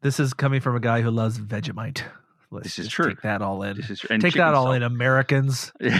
This is coming from a guy who loves Vegemite. This is true. Take that all in. This is true. And take chicken that all salt. in, Americans. Do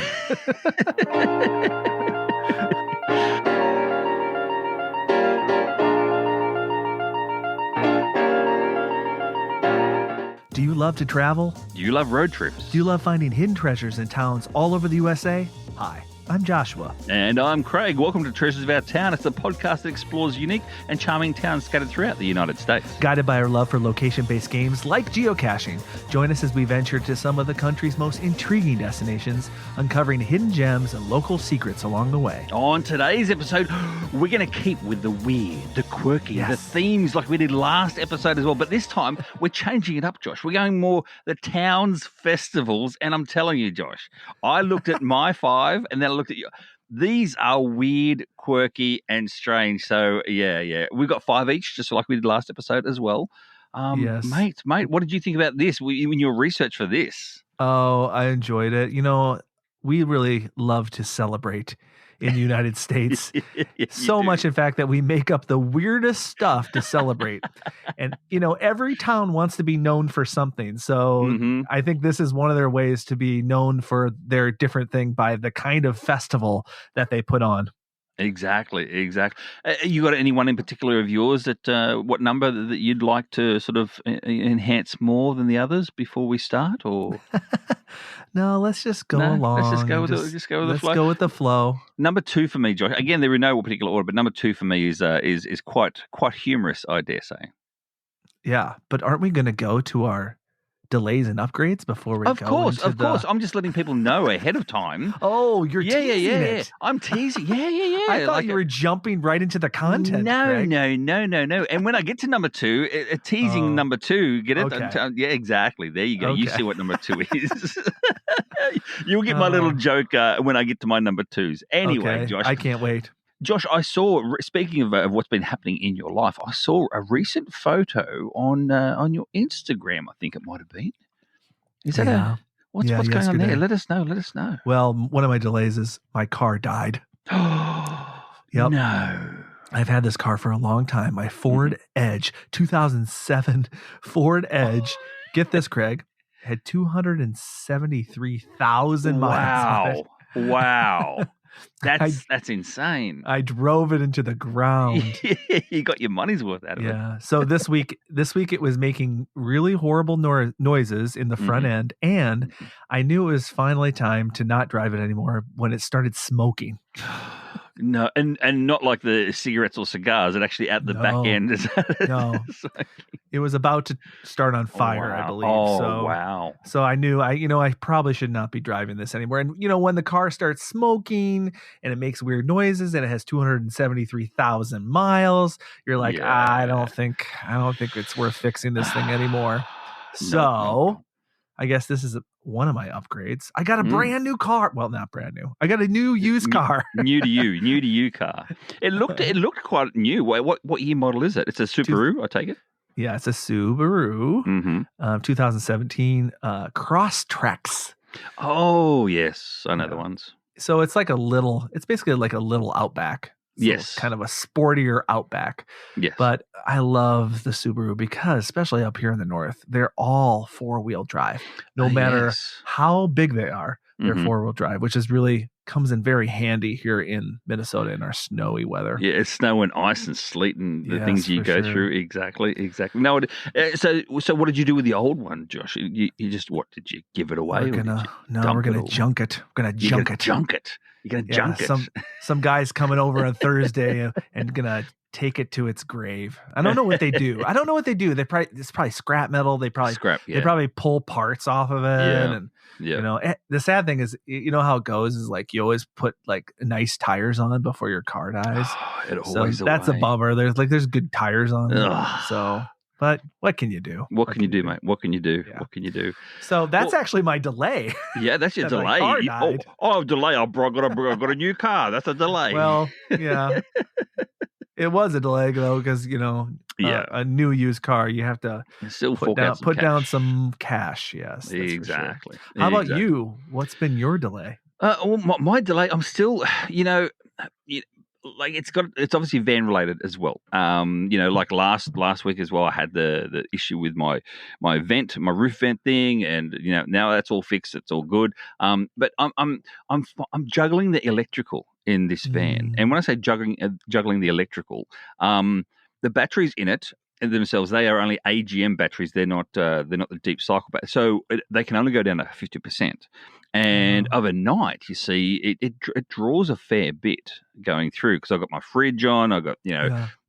you love to travel? Do you love road trips? Do you love finding hidden treasures in towns all over the USA? Hi, I'm Joshua. And I'm Craig. Welcome to Treasures of Our Town. It's a podcast that explores unique and charming towns scattered throughout the United States. Guided by our love for location-based games like geocaching, join us as we venture to some of the country's most intriguing destinations, uncovering hidden gems and local secrets along the way. On today's episode, we're going to keep with the weird, the quirky, the themes like we did last episode as well. But this time, we're changing it up, Josh. We're going more the town's festivals. And I'm telling you, Josh, I looked at my 5 and then I looked at you. These are weird, quirky, and strange. So, yeah. We've got 5 each, just like we did last episode as well. Yes. Mate, what did you think about this in your research for this? Oh, I enjoyed it. You know, we really love to celebrate in the United States. So much, in fact, that we make up the weirdest stuff to celebrate. And, you know, every town wants to be known for something. So I think this is one of their ways to be known for their different thing by the kind of festival that they put on. Exactly. You got anyone in particular of yours that what number that you'd like to sort of enhance more than the others before we start, or no? Let's just go along. Let's just go with the flow. Let's go with the flow. Number 2 for me, Josh. Again, they're in no particular order, but number 2 for me is quite humorous, I dare say. Yeah, but aren't we going to go to our delays and upgrades before we Of go? course. I'm just letting people know ahead of time. Oh, you're teasing it. I'm teasing. Yeah. I thought you were jumping right into the content. No. Greg. No. And when I get to number 2, teasing number 2, get it? Okay. Yeah, exactly. There you go. Okay. You see what number 2 is. You'll get my little joke when I get to my number 2s. Anyway, okay. Josh. I can't wait. Josh, I saw, speaking of what's been happening in your life, I saw a recent photo on your Instagram, I think it might have been. Is that what's going on there? Let us know. Well, one of my delays is my car died. Yep. No. I've had this car for a long time. My Ford Edge, 2007 Ford Edge. Get this, Craig, had 273,000 miles on it. Wow. That's insane. I drove it into the ground. You got your money's worth out of it. Yeah. So this week it was making really horrible noises in the front end, and I knew it was finally time to not drive it anymore when it started smoking. No, and not like the cigarettes or cigars. It actually at the back end. No, it was about to start on fire, I believe. Oh, wow. So I knew I probably should not be driving this anymore. And when the car starts smoking and it makes weird noises and it has 273,000 miles, you're like, I don't think it's worth fixing this thing anymore. So I guess this is one of my upgrades. I got a brand new car. Well, not brand new. I got a new used car. New to you car. It looked quite new. What year model is it? It's a Subaru, I take it. Yeah, it's a Subaru 2017 Crosstrex. Oh, yes. I know the ones. So it's basically like a little Outback. So yes. Kind of a sportier Outback. Yes. But I love the Subaru because, especially up here in the north, they're all 4-wheel drive. No matter how big they are, they're 4-wheel drive, which is really comes in very handy here in Minnesota in our snowy weather. Yeah, it's snow and ice and sleet and the things you go through. Exactly. No, so what did you do with the old one, Josh? You just, what, did you give it away? We're going to junk it. We're going to junk it. You're going to junk it. Some guy's coming over on Thursday and going to take it to its grave. I don't know what they do. It's probably scrap metal. They probably pull parts off of it. And the sad thing is, how it goes is like you always put like nice tires on before your car dies. That's a bummer. There's good tires on it. So, but what can you do? What can you do, mate? What can you do? Yeah. What can you do? So that's actually my delay. Yeah, that's your delay. Delay. I've got a new car. That's a delay. Well, yeah. It was a delay though, because a new used car, you have to still put down some cash. Yes, exactly. Sure. How about you? What's been your delay? My delay, I'm still, like it's obviously van related as well. Like last week as well, I had the issue with my roof vent thing, and now that's all fixed. It's all good. But I'm juggling the electrical in this van, and when I say juggling the electrical, the batteries in it themselves, they are only AGM batteries. They're not the deep cycle batteries, so they can only go down to 50%. And overnight, you see, it draws a fair bit going through, because I've got my fridge on. I've got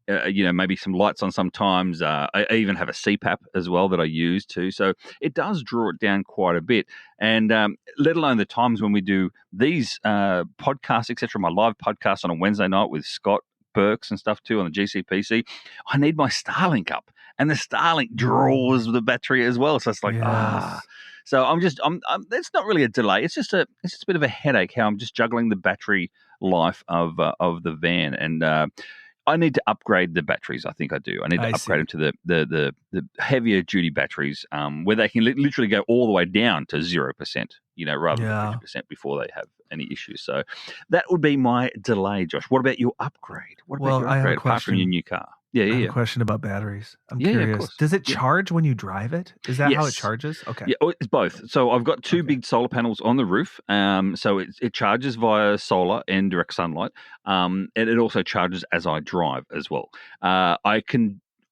maybe some lights on sometimes. I even have a CPAP as well that I use too. So it does draw it down quite a bit. And let alone the times when we do these podcasts, etc. My live podcast on a Wednesday night with Scott Burks and stuff too on the GCPC, I need my Starlink up, and the Starlink draws the battery as well. So it's like So I'm it's not really a delay. It's just a bit of a headache how I'm just juggling the battery life of the van, and I need to upgrade the batteries. I think I do. I need to upgrade them to the heavier duty batteries, where they can literally go all the way down to 0%, rather than 50% before they have any issues. So that would be my delay, Josh. What about your upgrade? What about your upgrade apart from your new car? I have a question about batteries. I'm curious. Does it charge when you drive it? Is that how it charges? Okay. Yeah, it's both. So I've got two big solar panels on the roof. So it charges via solar and direct sunlight. And it also charges as I drive as well. I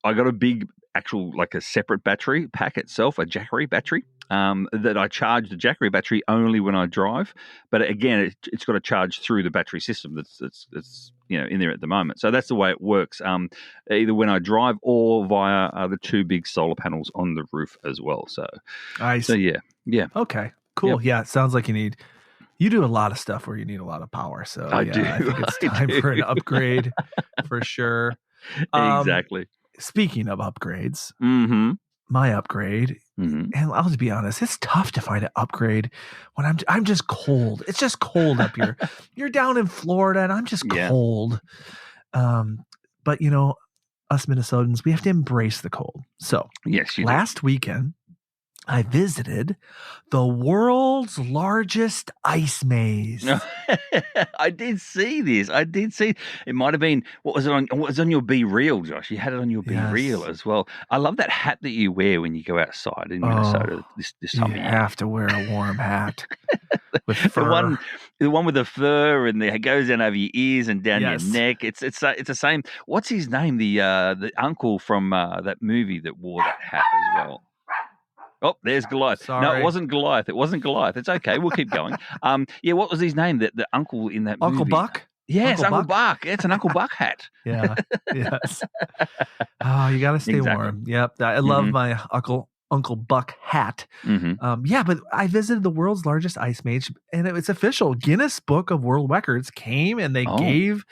got a big actual, like a separate battery pack itself, a Jackery battery. That I charge the Jackery battery only when I drive, but again, it's got to charge through the battery system that's in there at the moment. So that's the way it works. Either when I drive or via the two big solar panels on the roof as well. So yeah. Okay, cool. Yep. Yeah, it sounds like you do a lot of stuff where you need a lot of power. So I think it's time for an upgrade for sure. Exactly. Speaking of upgrades. Mm-hmm. My upgrade, and I'll just be honest, it's tough to find an upgrade when I'm just cold. It's just cold up here. You're down in Florida, and I'm just cold. But us Minnesotans, we have to embrace the cold. So last weekend, I visited the world's largest ice maze. I did see this. It might have been what was on your Be Real, Josh? You had it on your Be Real as well. I love that hat that you wear when you go outside in Minnesota this time of year. You have to wear a warm hat with fur. The one with the fur and it goes down over your ears and down your neck. It's the same. What's his name? The uncle from that movie that wore that hat as well. Oh, there's Goliath. Sorry. No, it wasn't Goliath. It's okay. We'll keep going. What was his name? The uncle in that movie? Uncle Buck? Yes, Uncle Buck. It's an Uncle Buck hat. Yeah. Yes. Oh, you got to stay warm. Yep. I love my Uncle Buck hat. Mm-hmm. But I visited the world's largest ice maze, and it's official. Guinness Book of World Records came and they gave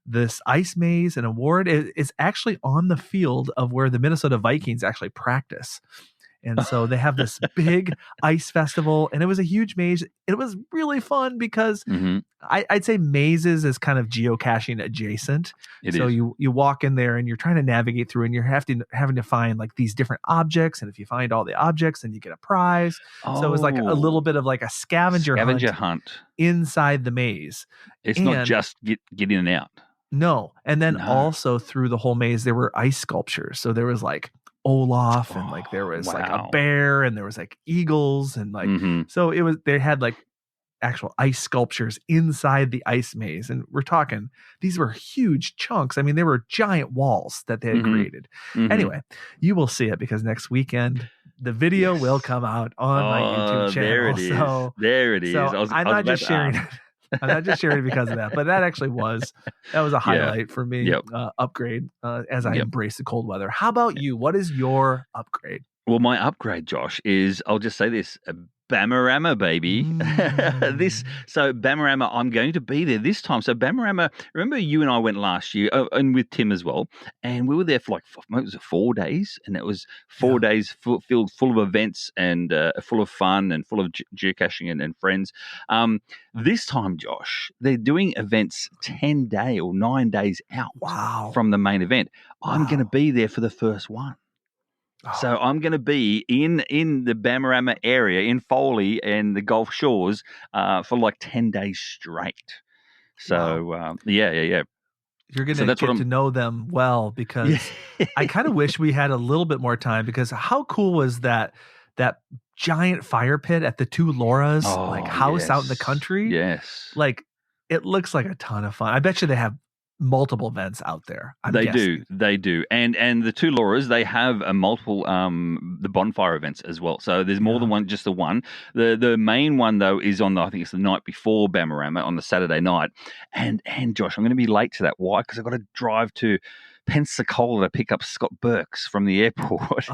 this ice maze an award. It's actually on the field of where the Minnesota Vikings actually practice. And so they have this big ice festival, and it was a huge maze. It was really fun because I'd say mazes is kind of geocaching adjacent. So you walk in there and you're trying to navigate through, and you're having to find like these different objects. And if you find all the objects, then you get a prize. So it was like a little bit of like a scavenger hunt inside the maze. It's not just get in and out. No. And then also through the whole maze, there were ice sculptures. So there was like Olaf, and like there was like a bear, and there was like eagles, and like so they had like actual ice sculptures inside the ice maze, and we're talking these were huge chunks. I mean, they were giant walls that they had created. Anyway, you will see it because next weekend the video will come out on my YouTube channel. There it is. There it is. So I'm not just sharing it. I'm not just sharing it because of that, but that actually was a highlight for me. Upgrade as I embrace the cold weather. How about you? What is your upgrade? Well, my upgrade, Josh, is I'll just say this: BamaRama, baby. So BamaRama, I'm going to be there this time. So BamaRama, remember you and I went last year, and with Tim as well, and we were there for like 4 days, and it was 4 days full of events and full of fun and full of geocaching and friends. This time, Josh, they're doing events 9 days out from the main event. I'm going to be there for the first one. So I'm going to be in the BamaRama area in Foley and the Gulf Shores for like 10 days straight. So yeah. You're going to get to know them well, because I kind of wish we had a little bit more time, because how cool was that giant fire pit at the two Laura's house out in the country? Yes. Like, it looks like a ton of fun. I bet you they have multiple vents out there. They do. And the two Lauras, they have a multiple the bonfire events as well. So there's more than one, just the one. The main one though is on I think it's the night before BamaRama on the Saturday night. And Josh, I'm going to be late to that. Why? Because I've got to drive to Pensacola to pick up Scott Burks from the airport.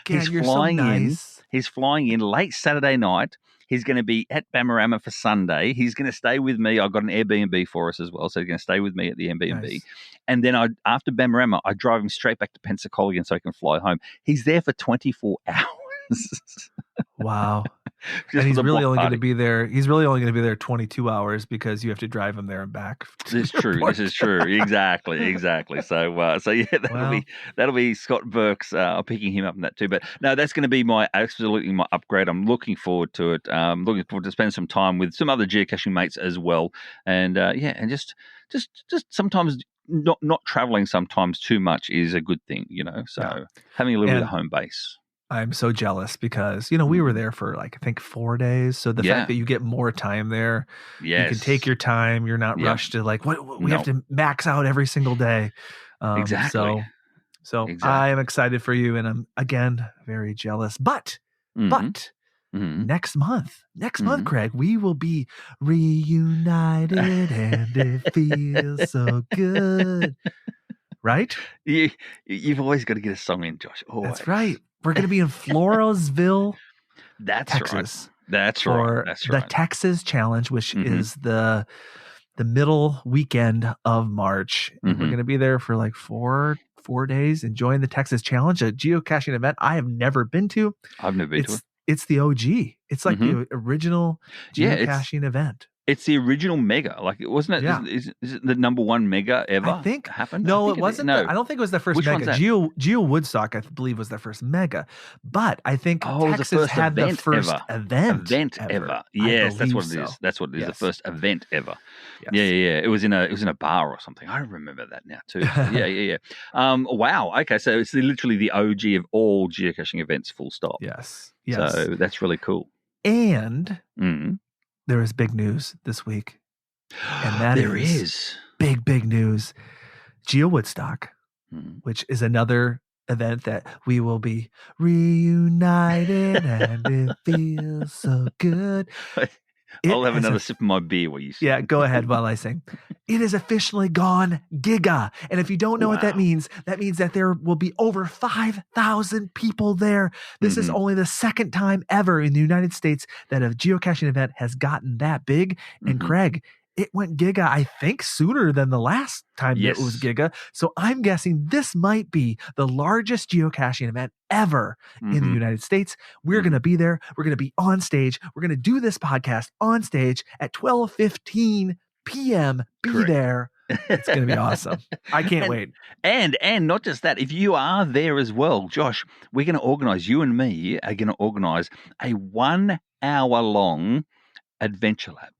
He's flying in. He's flying in late Saturday night. He's going to be at BamaRama for Sunday. He's going to stay with me. I've got an Airbnb for us as well, so he's going to stay with me at the Airbnb. Nice. And then after BamaRama, I drive him straight back to Pensacola again so he can fly home. He's there for 24 hours. Wow. And he's really only going to be there. He's really only going to be there 22 hours because you have to drive him there and back. This is true. Exactly. So yeah, that'll be Scott Burks. Picking him up in that too. But no, that's going to be my upgrade. I'm looking forward to it. Looking forward to spend some time with some other geocaching mates as well. And and just sometimes not traveling sometimes too much is a good thing, So having a little bit of home base. I'm so jealous because, we were there for I think 4 days. So the fact that you get more time there, you can take your time. You're not rushed to we have to max out every single day. Exactly. So I am excited for you, and I'm again very jealous. But next month, Craig, we will be reunited, and it feels so good. Right? You've always got to get a song in, Josh. Always. That's right. We're going to be in Floresville, Texas. That's right. The Texas Challenge, which is the middle weekend of March. And we're going to be there for 4 days enjoying the Texas Challenge, a geocaching event I have never been to. I've never been to it. It's the OG. It's like the original geocaching event. It's the original mega. Wasn't it? Yeah. Is it the number one mega ever? I think happened. No, it wasn't. I don't think it was the first Which mega. Geowoodstock, I believe, was the first mega. But I think Texas had the first event ever. Yes, that's what it is. That's what it is. The first event ever. Yes. Yeah. It was in a bar or something. I remember that now too. Yeah. Wow. Okay, so it's literally the OG of all geocaching events. Full stop. Yes. So that's really cool. And there is big news this week. And that is big news. Geowoodstock, which is another event that we will be reunited, and it feels so good. I'll have another sip of my beer while you sing. Yeah, go ahead while I sing. It has officially gone giga. And if you don't know what that means that there will be over 5,000 people there. This is only the second time ever in the United States that a geocaching event has gotten that big. And Craig, it went giga, I think, sooner than the last time it was giga. So I'm guessing this might be the largest geocaching event ever in the United States. We're going to be there. We're going to be on stage. We're going to do this podcast on stage at 12:15 p.m. Be there. It's going to be awesome. I can't wait. And not just that, if you are there as well, Josh, we're going to organize, you and me are going to organize a 1 hour long adventure lab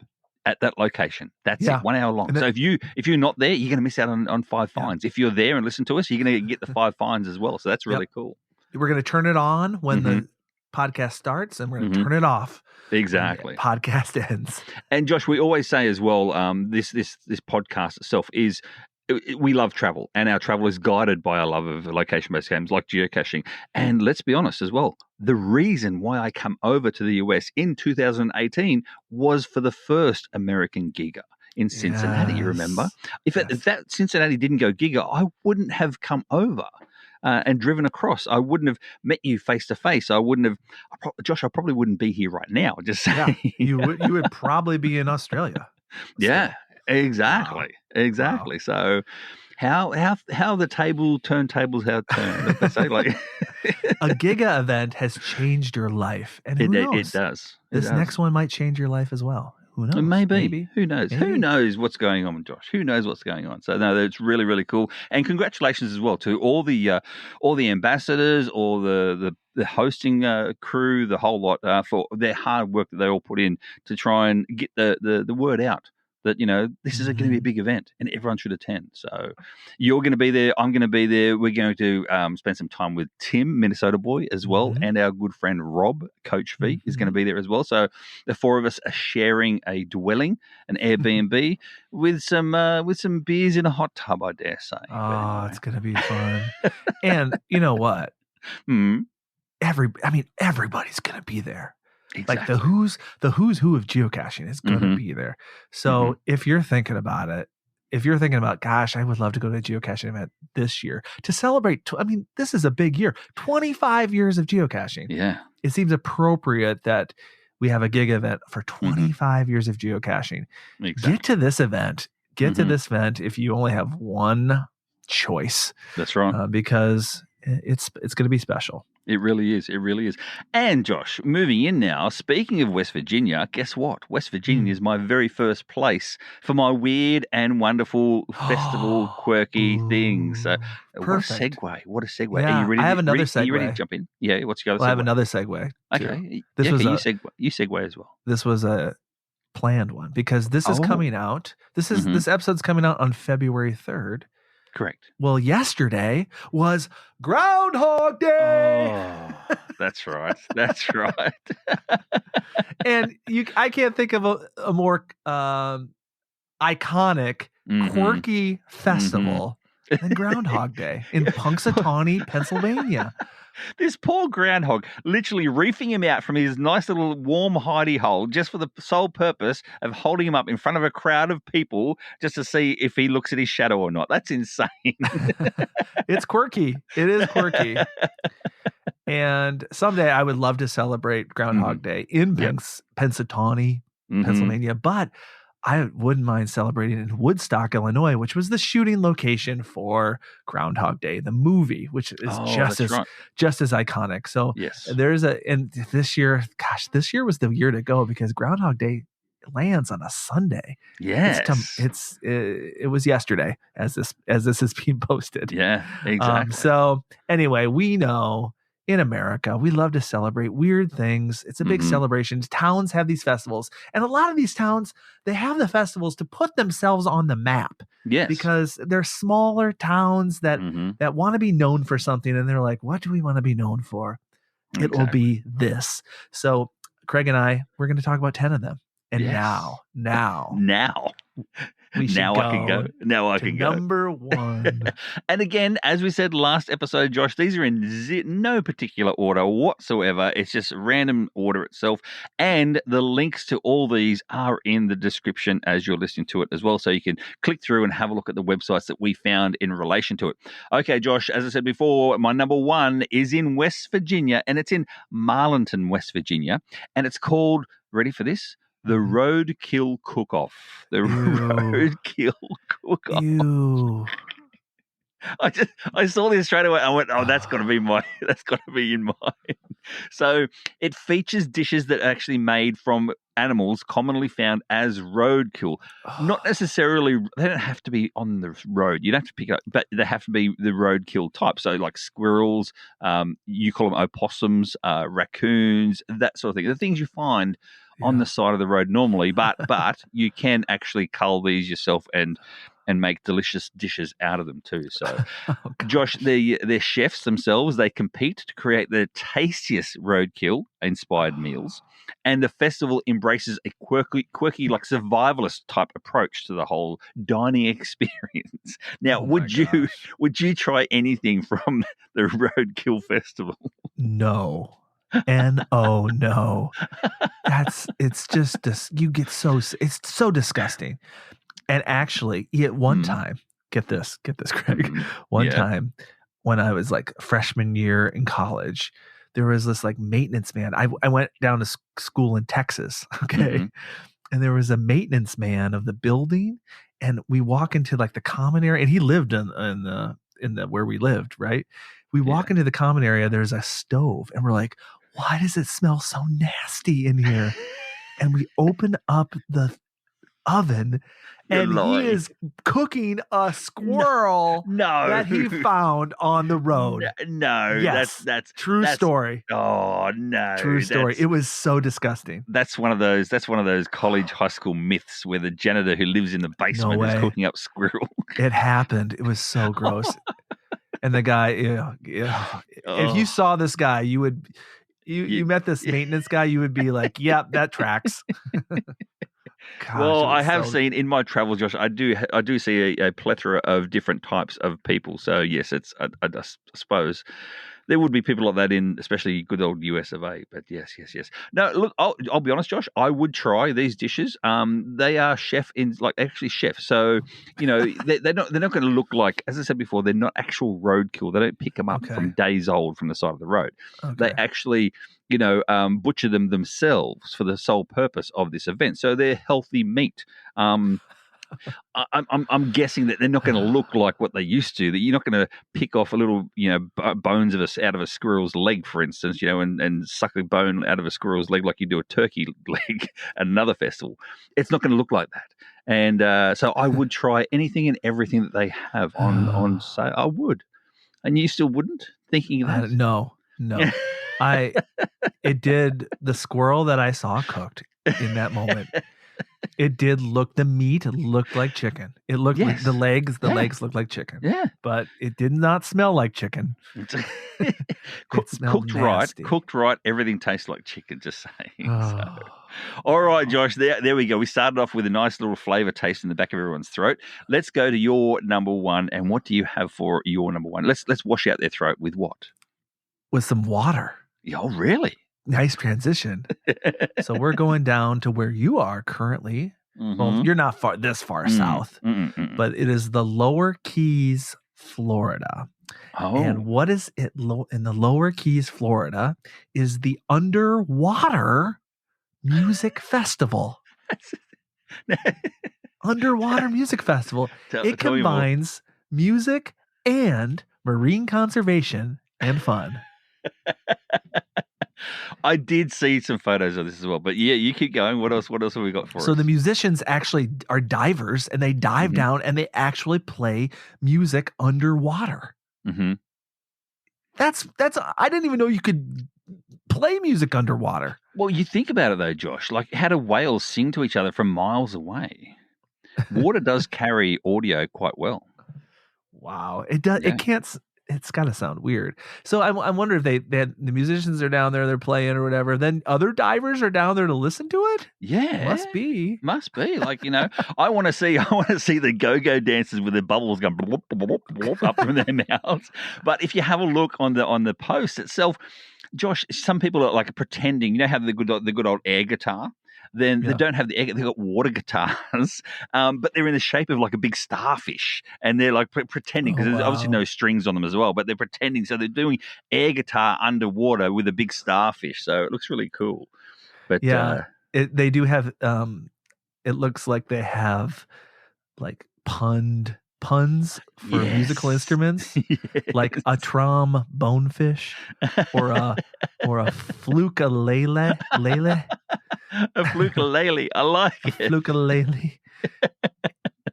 at that location. That's it, 1 hour long. So if you're not there, you're going to miss out on 5 finds. If you're there and listen to us, you're going to get the 5 finds as well. So that's really cool. We're going to turn it on when the podcast starts, and we're going to turn it off. Exactly. Podcast ends. And Josh, we always say as well, this podcast itself is, we love travel, and our travel is guided by our love of location-based games like geocaching. And let's be honest as well, the reason why I come over to the US in 2018 was for the first American Giga in Cincinnati, you remember? If that Cincinnati didn't go Giga, I wouldn't have come over and driven across. I wouldn't have met you face to face. I wouldn't have, Josh, I probably wouldn't be here right now. Just saying. Yeah, you would probably be in Australia. Yeah. Exactly. Wow. So how the turntables have turned. They say, a giga event has changed your life, and who knows? It does. This next one might change your life as well. Who knows? Maybe. Who knows? Maybe. Who knows what's going on, Josh? Who knows what's going on? So no, it's really, really cool. And congratulations as well to all the ambassadors, all the hosting crew, the whole lot for their hard work that they all put in to try and get the word out that, this is going to be a big event and everyone should attend. So you're going to be there. I'm going to be there. We're going to spend some time with Tim, Minnesota boy, as well. And our good friend Rob, Coach V, is going to be there as well. So the four of us are sharing a dwelling, an Airbnb, with some beers in a hot tub, I dare say. Oh, it's going to be fun. And you know what? Everybody's going to be there. Exactly. Like the who's who of geocaching is going to be there. So if you're thinking about it, gosh, I would love to go to a geocaching event this year to celebrate. This is a big year, 25 years of geocaching. Yeah. It seems appropriate that we have a giga event for 25 years of geocaching. Exactly. Get to this event. To this event if you only have one choice. That's right. Because it's going to be special. It really is. It really is. And Josh, moving in now, speaking of West Virginia, guess what? West Virginia is my very first place for my weird and wonderful festival, quirky things. So perfect. What a segue. Yeah, Are you ready? I have another segue. Are you ready to jump in? Yeah. What's your other segue? I have another segue. Okay. You segue as well. This was a planned one because this is coming out. This episode's coming out on February 3rd. Correct. Well, yesterday was Groundhog Day. Oh, that's right. That's right. And I can't think of a more iconic, quirky festival than Groundhog Day in Punxsutawney, Pennsylvania. This poor groundhog, literally reefing him out from his nice little warm hidey hole just for the sole purpose of holding him up in front of a crowd of people just to see if he looks at his shadow or not. That's insane. It's quirky. It is quirky. And someday I would love to celebrate Groundhog Day in Punxsutawney, Pennsylvania, but I wouldn't mind celebrating in Woodstock, Illinois, which was the shooting location for Groundhog Day, the movie, which is just as iconic. So and this year was the year to go because Groundhog Day lands on a Sunday. Yes. It was yesterday as this is being posted. Yeah, exactly. So anyway, we know in America, we love to celebrate weird things. It's a big celebration. Towns have these festivals. And a lot of these towns, they have the festivals to put themselves on the map. Yes. Because they're smaller towns that want to be known for something. And they're like, what do we want to be known for? Exactly. It will be this. So Craig and I, we're going to talk about 10 of them. And now. I can go. Now I can go. Number one. And again, as we said last episode, Josh, these are in no particular order whatsoever. It's just random order itself. And the links to all these are in the description as you're listening to it as well. So you can click through and have a look at the websites that we found in relation to it. Okay, Josh, as I said before, my number one is in West Virginia, and it's in Marlinton, West Virginia. And it's called, ready for this? The Roadkill Cook-Off. The Roadkill Cook-Off. I saw this straight away. I went, that's got to be in mine. So it features dishes that are actually made from animals commonly found as roadkill. Not necessarily, they don't have to be on the road. You don't have to pick it up, but they have to be the roadkill type. So like squirrels, you call them opossums, raccoons, that sort of thing. The things you find on the side of the road normally, but you can actually cull these yourself and make delicious dishes out of them too. So, Josh, they're chefs themselves. They compete to create the tastiest roadkill-inspired meals, and the festival embraces a quirky like survivalist type approach to the whole dining experience. Now, would you try anything from the Roadkill Festival? No. No. It's so disgusting. And actually, one time, get this, Craig. One time when I was like freshman year in college, there was this like maintenance man. I went down to school in Texas. Okay. And there was a maintenance man of the building, and we walk into like the common area, and he lived in the where we lived, right? We walk into the common area, there's a stove, and we're like, why does it smell so nasty in here? And we open up the oven. And he is cooking a squirrel that he found on the road. No, yes, that's true story. Oh no, true story. It was so disgusting. That's one of those college, high school myths where the janitor who lives in the basement is cooking up squirrel. It happened. It was so gross. And the guy, if you saw this guy, you would. You met this maintenance guy, you would be like, "Yep, that tracks." Gosh, well, I have seen in my travels, Josh. I do see a plethora of different types of people. So yes, it's I suppose there would be people like that in, especially good old US of A. But yes. No, look, I'll be honest, Josh. I would try these dishes. They are actually chef. So they're not going to look like, as I said before, they're not actual roadkill. They don't pick them up from days old from the side of the road. Okay. They actually butcher them themselves for the sole purpose of this event. So they're healthy meat. I'm guessing that they're not going to look like what they used to. That you're not going to pick off a little, bones out of a squirrel's leg, for instance, and suck a bone out of a squirrel's leg like you do a turkey leg at another festival. It's not going to look like that. And so I would try anything and everything that they have on sale. I would, and you still wouldn't, thinking of that? No. The squirrel that I saw cooked in that moment. The meat looked like chicken. It looked like the legs looked like chicken. Yeah. But it did not smell like chicken. Cooked right, everything tastes like chicken, just saying. So. All right, Josh, there we go. We started off with a nice little flavor taste in the back of everyone's throat. Let's go to your number one. And what do you have for your number one? Let's wash out their throat with what? With some water. Oh, really? Nice transition. So we're going down to where you are currently. Mm-hmm. Well, you're not this far south, but it is the Lower Keys, Florida. Oh. And what is it in the Lower Keys, Florida, is the Underwater Music Festival. Underwater Music Festival. It combines music and marine conservation and fun. I did see some photos of this as well, but yeah, you keep going. What else have we got for us? So the musicians actually are divers, and they dive down and they actually play music underwater. Mm-hmm. That's. I didn't even know you could play music underwater. Well, you think about it though, Josh. Like, how do whales sing to each other from miles away? Water does carry audio quite well. Wow, it does. Yeah. It can't. It's got to sound weird. So I wonder if the musicians are down there, they're playing or whatever. Then other divers are down there to listen to it. Yeah, must be. Like, I want to see the go-go dancers with their bubbles going blop, blop, blop, up from their mouths. But if you have a look on the post itself, Josh, some people are like pretending. You know how the good old air guitar. Then they don't have the air; they've got water guitars, but they're in the shape of like a big starfish, and they're like pretending because there's obviously no strings on them as well. But they're pretending, so they're doing air guitar underwater with a big starfish. So it looks really cool. But they do have. It looks like they have like puns for musical instruments, like a bonefish, or a flukalele. A flukalele, I like it. Flukalele.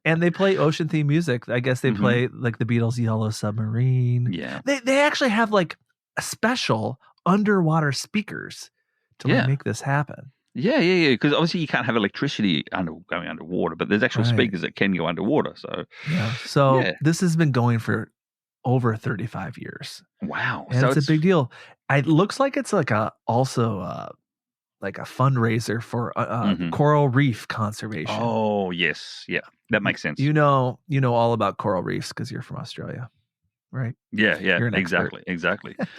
And they play ocean theme music. I guess they play like the Beatles' Yellow Submarine. Yeah. They actually have like a special underwater speakers to make this happen. Yeah. Because obviously you can't have electricity going underwater, but there's actual speakers that can go underwater. So this has been going for over 35 years. Wow. And so it's a big deal. It looks like it's like a fundraiser for coral reef conservation. Oh, yes. Yeah, that makes sense. You know all about coral reefs because you're from Australia, right? Yeah, exactly.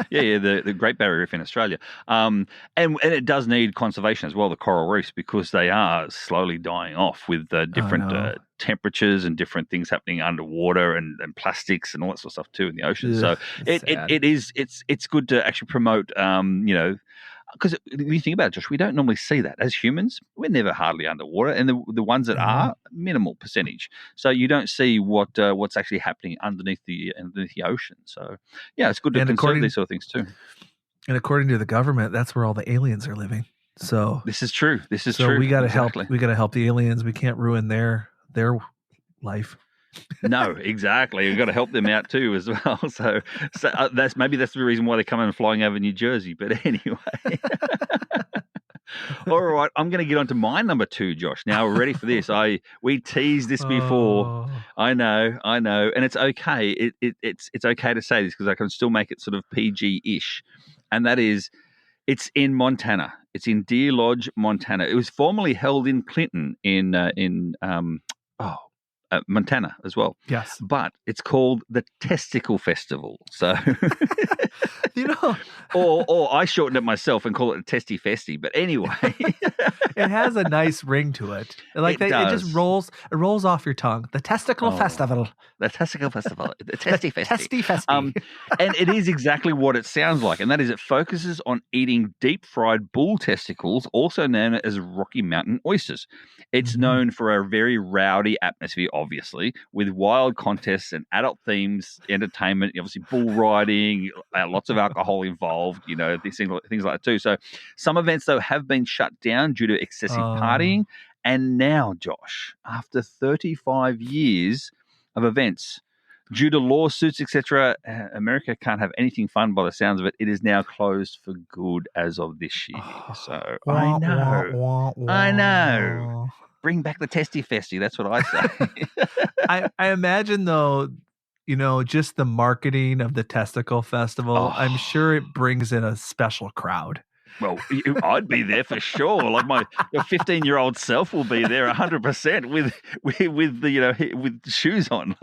Yeah, the Great Barrier Reef in Australia. And it does need conservation as well, the coral reefs, because they are slowly dying off with different temperatures and different things happening underwater and plastics and all that sort of stuff too in the ocean. So it's good to actually promote, because when you think about it, Josh, we don't normally see that as humans. We're never hardly underwater, and the ones that are, minimal percentage. So you don't see what's actually happening underneath the ocean. So yeah, it's good to consider these sort of things too. And according to the government, that's where all the aliens are living. So this is true. So we got to help. We got to help the aliens. We can't ruin their life. No, exactly. We've got to help them out too as well. So that's the reason why they're coming and flying over New Jersey. But anyway. All right, I'm going to get on to my number 2, Josh. Now, we're ready for this. We teased this before. I know, and it's okay. It's okay to say this because I can still make it sort of PG-ish, and that is, it's in Montana. It's in Deer Lodge, Montana. It was formerly held in Clinton Montana as well. Yes, but it's called the Testicle Festival. So. or I shortened it myself and call it a Testy Festy. But anyway, it has a nice ring to it. Like it just rolls. It rolls off your tongue. The Testicle Festival. The Testicle Festival. The Testy Festy. Testy Festy. And it is exactly what it sounds like, and that is it focuses on eating deep fried bull testicles, also known as Rocky Mountain oysters. It's known for a very rowdy atmosphere, obviously, with wild contests and adult themes, entertainment, obviously bull riding, lots of alcohol involved, things like that too. So some events, though, have been shut down due to excessive partying. And now, Josh, after 35 years of events, due to lawsuits, etc., America can't have anything fun by the sounds of it. It is now closed for good as of this year. So I know. Bring back the Testy Festy. That's what I say. I imagine, though, just the marketing of the Testicle Festival, I'm sure it brings in a special crowd. Well, I'd be there for sure. Like my 15-year-old self will be there 100% with shoes on.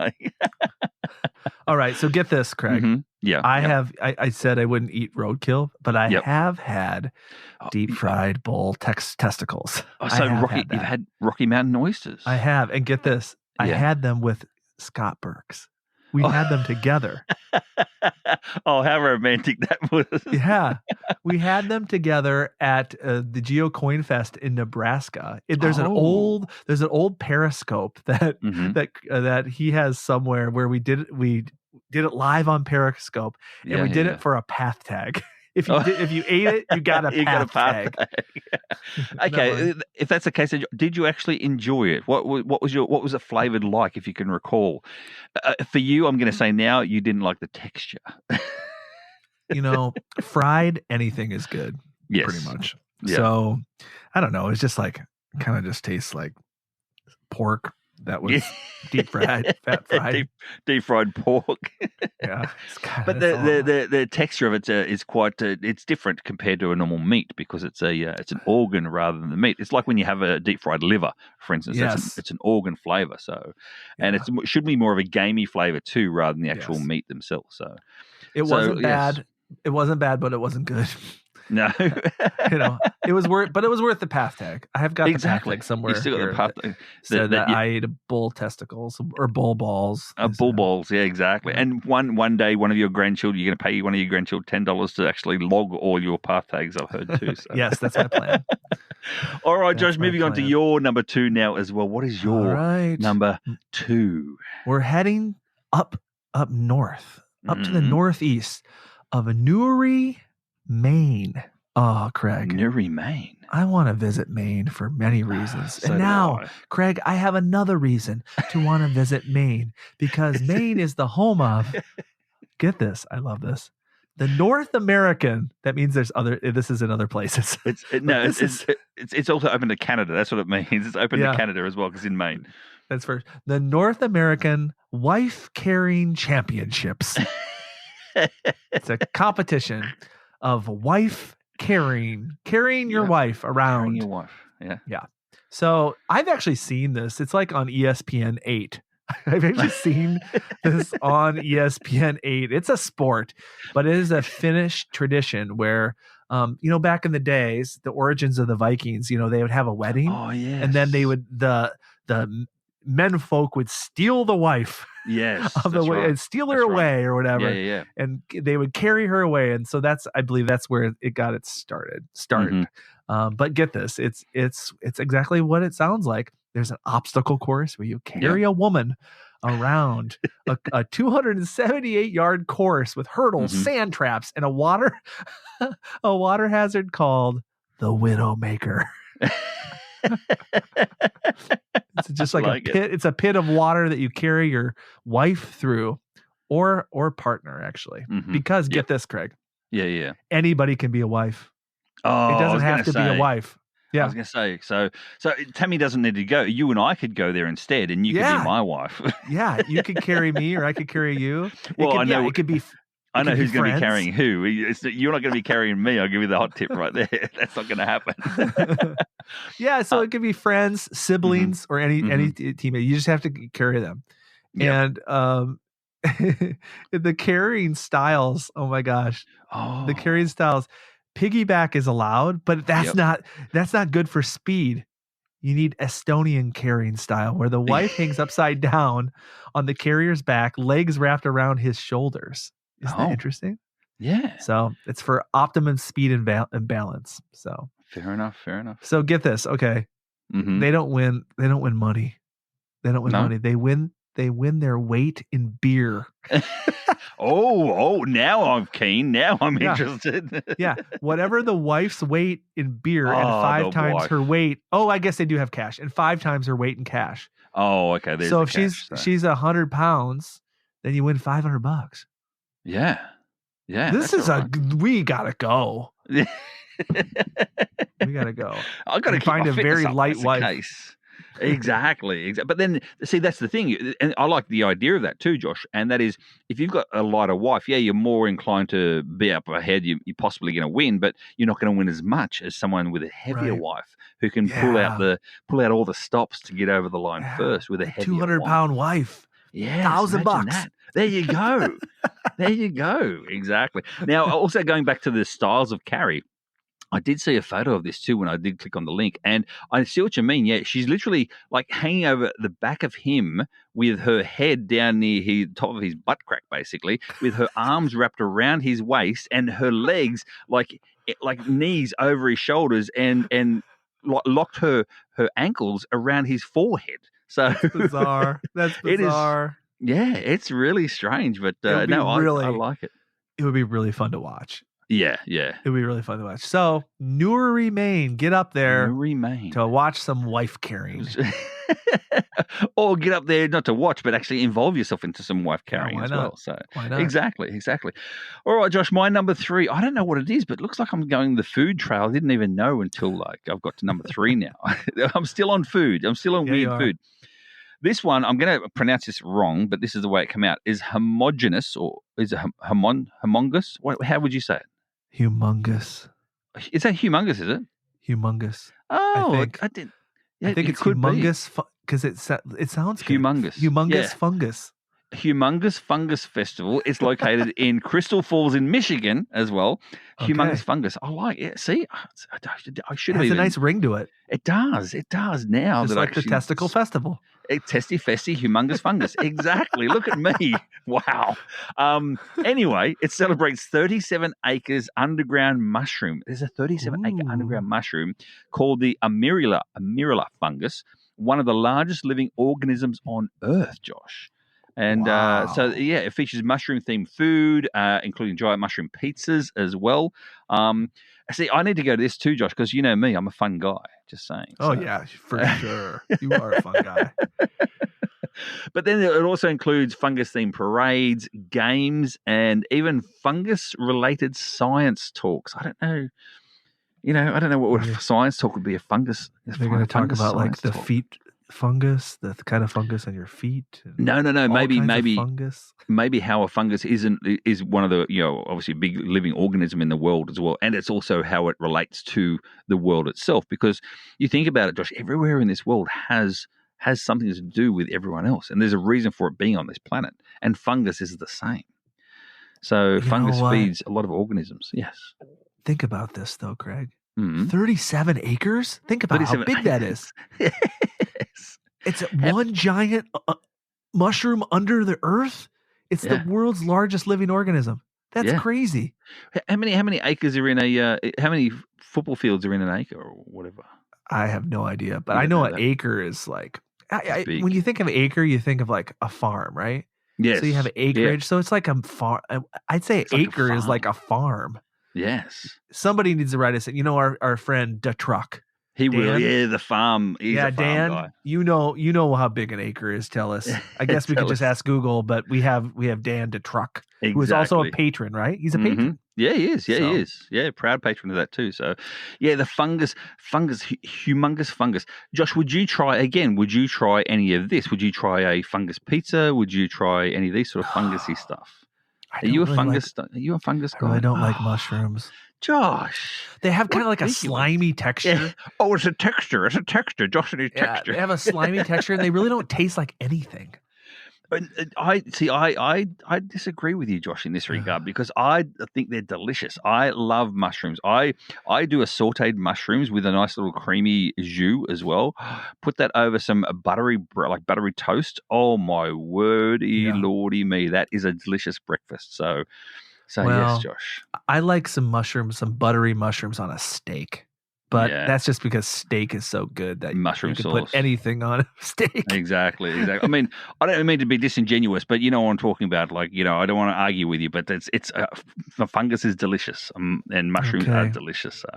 All right, so get this, Craig. Mm-hmm. Yeah, I said I wouldn't eat roadkill, but I have had deep fried bull testicles. Oh, so you've had Rocky Mountain oysters. I have, and get this, I had them with Scott Burks. We had them together. Oh, how romantic that was. Yeah. We had them together at the Geo Coin Fest in Nebraska. There's an old Periscope that he has somewhere where we did it live on Periscope, and we did it for a path tag. If you ate it, you got a path tag. Okay, if that's the case, did you actually enjoy it? What was it flavored like, if you can recall? For you, I'm going to say now you didn't like the texture. Fried anything is good. Yes, pretty much. Yeah. So I don't know. It's just like kind of just tastes like pork. That was deep fried, fat fried, deep fried pork. Yeah, but the texture of it is quite. It's different compared to a normal meat because it's an organ rather than the meat. It's like when you have a deep fried liver, for instance. Yes. It's an organ flavor. So, and it should be more of a gamey flavor too, rather than the actual meat themselves. So, it wasn't bad. Yes. It wasn't bad, but it wasn't good. No, it was worth the path tag. I have got the path tag somewhere. You still got the path tag. Said that I ate bull testicles or bull balls. Bull balls, yeah, exactly. And one day, one of your grandchildren, you're going to pay one of your grandchildren $10 to actually log all your path tags. I've heard too. So. Yes, that's my plan. All right, Josh. Moving on to your number 2 now as well. What is your number 2? We're heading up north, up to the northeast of Newry, Maine. Oh, Craig. Newry, Maine. I want to visit Maine for many reasons. And now, Craig, I have another reason to want to visit Maine because Maine is the home of, get this, I love this, the North American. That means this is in other places. It's also open to Canada. That's what it means. It's open to Canada as well because in Maine. That's first. The North American Wife Carrying Championships. It's a competition of wife carrying your wife around. Carrying your wife. Yeah. So I've actually seen this. It's like on ESPN 8. I've actually seen this on ESPN 8. It's a sport, but it is a Finnish tradition where, back in the days, the origins of the Vikings, they would have a wedding. Oh, yes. And then they would, the menfolk would steal the wife. Yes, and steal her away or whatever. Yeah. And they would carry her away, and so I believe that's where it got its started. Mm-hmm. But get this, it's exactly what it sounds like. There's an obstacle course where you carry a woman around a 278-yard course with hurdles, sand traps, and a water hazard called the Widowmaker. It's just like a pit. It's a pit of water that you carry your wife through, or partner actually. Because get this, Craig. Yeah. Anybody can be a wife. Oh, it doesn't have to be a wife. Yeah, I was going to say. So Tammy doesn't need to go. You and I could go there instead, and you could be my wife. Yeah, you could carry me, or I could carry you. Well, I know it could be. I know who's going to be carrying who. You're not going to be carrying me. I'll give you the hot tip right there. That's not going to happen. Yeah, so it could be friends, siblings, or any teammate. You just have to carry them. Yep. And the carrying styles. Oh my gosh, the carrying styles. Piggyback is allowed, but that's not good for speed. You need Estonian carrying style, where the wife hangs upside down on the carrier's back, legs wrapped around his shoulders. Isn't that interesting? Yeah. So it's for optimum speed and balance. So fair enough. So get this, okay? They don't win. They don't win money. They don't win money. They win their weight in beer. Oh! Now I'm keen. Now I'm interested. Yeah, whatever the wife's weight in beer, and 5 times her weight. Oh, I guess they do have cash, and 5 times her weight in cash. Oh, okay. So if she's 100 pounds, then you win $500. Yeah. This is we gotta go. We gotta go. I gotta find a very light wife. Exactly. But then, see, that's the thing, and I like the idea of that too, Josh. And that is, if you've got a lighter wife, you're more inclined to be up ahead. You're possibly going to win, but you're not going to win as much as someone with a heavier wife who can pull out all the stops to get over the line first with a heavier 200-pound wife. Yeah, $1,000. There you go. There you go. Exactly. Now, also going back to the styles of carry, I did see a photo of this too when I did click on the link, and I see what you mean. Yeah, she's literally like hanging over the back of him with her head down near the top of his butt crack, basically, with her arms wrapped around his waist and her legs like knees over his shoulders, and locked her ankles around his forehead. So that's bizarre. That's bizarre. It's really strange, but I like it. It would be really fun to watch. Yeah. It would be really fun to watch. So, Newry, Maine, get up there to watch some wife carrying. Or get up there, not to watch, but actually involve yourself into some wife carrying as well. So, why not? Exactly. All right, Josh, my number 3, I don't know what it is, but it looks like I'm going the food trail. I didn't even know until I've got to number 3 now. I'm still on food. I'm still on weird food. This one, I'm going to pronounce this wrong, but this is the way it came out, is homogeneous, or is it humongous? How would you say it? Humongous. Is that humongous, is it? Humongous. Oh, I didn't. Yeah, I think it's humongous because it sounds good. Humongous. Humongous fungus. Humongous Fungus Festival. It's located in Crystal Falls in Michigan as well. Okay. Humongous Fungus. I like it. See, I should have. It has a nice ring to it. It does. Now just that like the Testicle Festival. Testy Festy Humongous Fungus. Exactly. Look at me. Wow. Anyway, it celebrates 37 acres underground mushroom. There's a 37-acre underground mushroom called the Amarula fungus, one of the largest living organisms on Earth, Josh. And it features mushroom-themed food, including giant mushroom pizzas as well. See, I need to go to this too, Josh, because you know me, I'm a fun guy, just saying. Oh, yeah, for sure. You are a fun guy. But then it also includes fungus-themed parades, games, and even fungus-related science talks. I don't know. I don't know what a science talk would be. A fungus. They're going to talk about like the feet fungus, the kind of fungus on your feet. No. Maybe fungus. Maybe how a fungus is one of the obviously big living organism in the world as well, and it's also how it relates to the world itself. Because you think about it, Josh, everywhere in this world has something to do with everyone else, and there's a reason for it being on this planet. And fungus is the same. So fungus feeds a lot of organisms. Yes. Think about this though, Craig. 37 acres? Think about how big that is. Yes. It's one giant mushroom under the earth. It's the world's largest living organism. That's crazy. How many acres are in how many football fields are in an acre or whatever? I have no idea, but I know an acre is like, when you think of acre, you think of like a farm, right? Yes. So you have acreage. So it's like a farm. I'd say acre is like a farm. Yes. Somebody needs to write us. Our friend the truck. He Dan? will. Yeah, the farm. He's a farm Dan, guy. you know how big an acre is. Tell us. I guess we could just ask Google, but we have Dan the truck, who is also a patron, right? He's a patron. Yeah, he is. Yeah, he is. Yeah, proud patron of that too. So, yeah, the humongous fungus. Josh, would you try any of this? Would you try a fungus pizza? Would you try any of these sort of fungusy stuff? Are you a fungus guy? I really don't like mushrooms. Josh, they have kind of like a slimy texture. Yeah. Oh, it's a texture. Josh, it's texture. They have a slimy texture, and they really don't taste like anything. I disagree with you, Josh, in this regard, because I think they're delicious. I love mushrooms. I do a sautéed mushrooms with a nice little creamy jus as well. Put that over some buttery toast. Oh my wordy lordy me, that is a delicious breakfast. So yes, Josh. I like some buttery mushrooms on a steak. But that's just because steak is so good that you can put anything on a steak. Exactly. I mean, I don't mean to be disingenuous, but you know what I'm talking about. Like, I don't want to argue with you, but the fungus is delicious, and mushrooms are delicious. So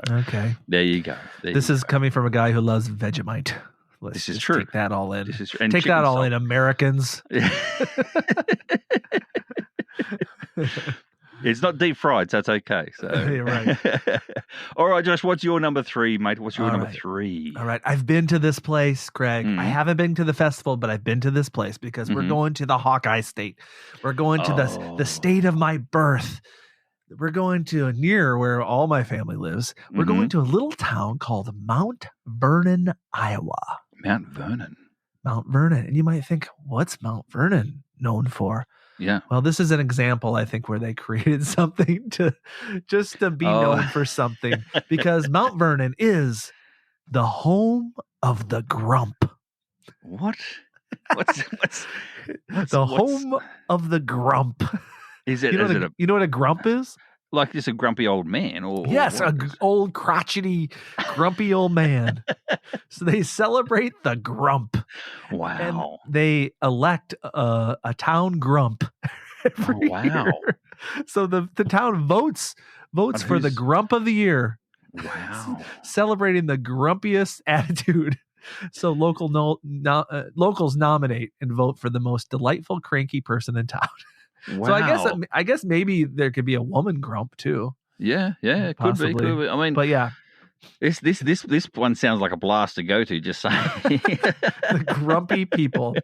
there you go. This is coming from a guy who loves Vegemite. This is true. Take that all in. Take that all in, Americans. It's not deep fried, so it's okay. So you're right. All right, Josh, what's your number 3, mate? What's your number 3? All right. I've been to this place, Greg. I haven't been to the festival, but I've been to this place because we're going to the Hawkeye State. We're going to the state of my birth. We're going to near where all my family lives. We're going to a little town called Mount Vernon, Iowa. Mount Vernon. And you might think, what's Mount Vernon known for? Yeah. Well, this is an example, I think, where they created something to be known for something, because Mount Vernon is the home of the grump. What? Home of the grump. Is it? You know what a grump is? Like just a grumpy old man? Yes, old crotchety, grumpy old man. So they celebrate the grump. Wow. And they elect a town grump every year. So the town votes for the grump of the year. Wow. Celebrating the grumpiest attitude. So locals nominate and vote for the most delightful, cranky person in town. Wow. So I guess maybe there could be a woman grump too. Yeah, it could be. I mean, but yeah, this one sounds like a blast to go to. Just saying, the grumpy people.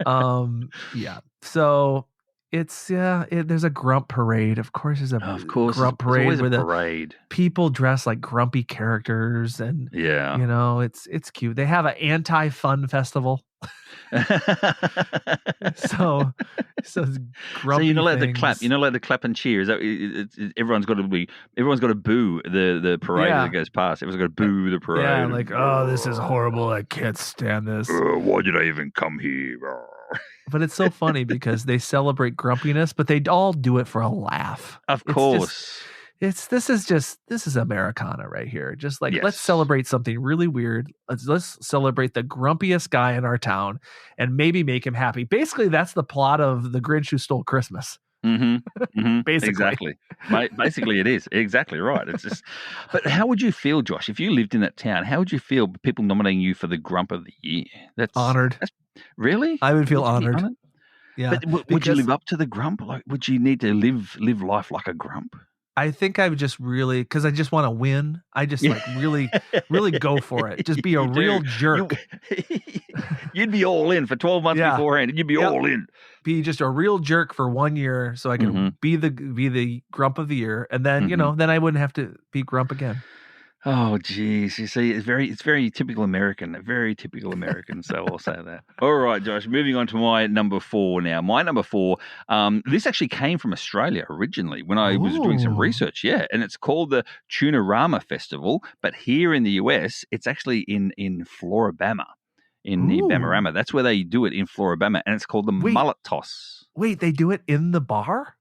Yeah. So it's there's a grump parade. Of course, there's a grump parade where people dress like grumpy characters, and it's cute. They have an anti-fun festival. So grumpy like the clap, things. Like the clap and cheer. Is that everyone's got to boo the parade that goes past. Everyone's got to boo the parade. Yeah, like, oh, this is horrible. I can't stand this. Why did I even come here? But it's so funny because they celebrate grumpiness, but they all do it for a laugh. Of course. This is Americana right here. Just like, let's celebrate something really weird. Let's celebrate the grumpiest guy in our town and maybe make him happy. Basically, that's the plot of The Grinch Who Stole Christmas. Basically. Exactly. Basically, it is. Exactly right. It's just. But how would you feel, Josh, if you lived in that town? How would you feel people nominating you for the Grump of the Year? That's honored. Really? I would feel honored. Yeah. But would you live up to the Grump? Like, would you need to live life like a Grump? I think I would just really, because I just want to win. I just like really go for it. Just be a real jerk. You'd be all in for 12 months beforehand. You'd be all in. Be just a real jerk for 1 year, so I can be the grump of the year, and then then I wouldn't have to be grump again. Oh, geez. You see, it's very typical American. Very typical American, so I'll say that. All right, Josh, moving on to my number 4 now. My number 4, this actually came from Australia originally when I was doing some research, and it's called the BamaRama Festival, but here in the US, it's actually in Floribama, in the BamaRama. That's where they do it, in Floribama, and it's called the Mullet Toss. Wait, they do it in the bar?